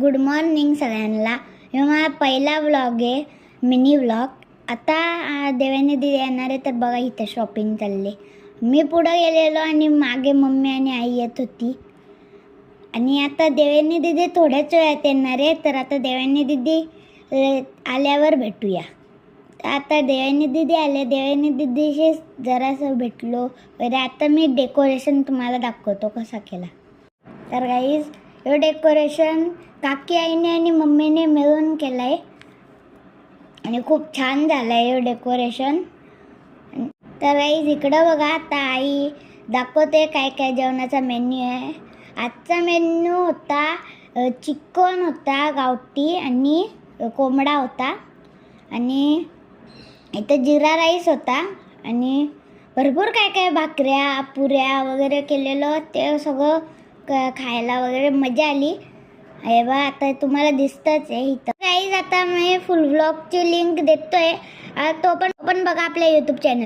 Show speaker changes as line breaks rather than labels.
Good morning सगळ्यांना. हे माझा पहिला व्लॉग आहे, मिनी व्लॉग. आता देवाने दिदी येणार आहे, तर बघा इथं शॉपिंग चालले. मी पुढं गेलेलो आणि मागे मम्मी आणि आई येत होती. आणि आता देवानी दिदी थोड्याच वेळात येणार आहे, तर आता देवानी दिदी आल्यावर भेटूया. आता देवानी दिदी आले, देवानी दिदीशी जरासं भेटलो वगैरे. आता मी डेकोरेशन तुम्हाला दाखवतो कसा केला. तर गाईज, हे डेकोरेशन काकी आईने आणि मम्मीने मिळून केलं आहे आणि खूप छान झालं आहे हे डेकोरेशन. तर गाईज इकडं बघा, आता आई दाखवते काय काय जेवणाचा मेन्यू आहे. आजचा मेन्यू होता चिकन होता, गावठी आणि कोंबडा होता, आणि इथं जिरा राईस होता, आणि भरपूर काय काय भाकऱ्या पुऱ्या वगैरे केलेलं. ते सगळं खायला वगैरे मजा आली. हे बा, आता तुम्हाला दिसतंच आहे इथं. गाईज, आता मी फुल व्लॉगची लिंक देतोय, तो पण बघा आपल्या यूट्यूब चॅनल.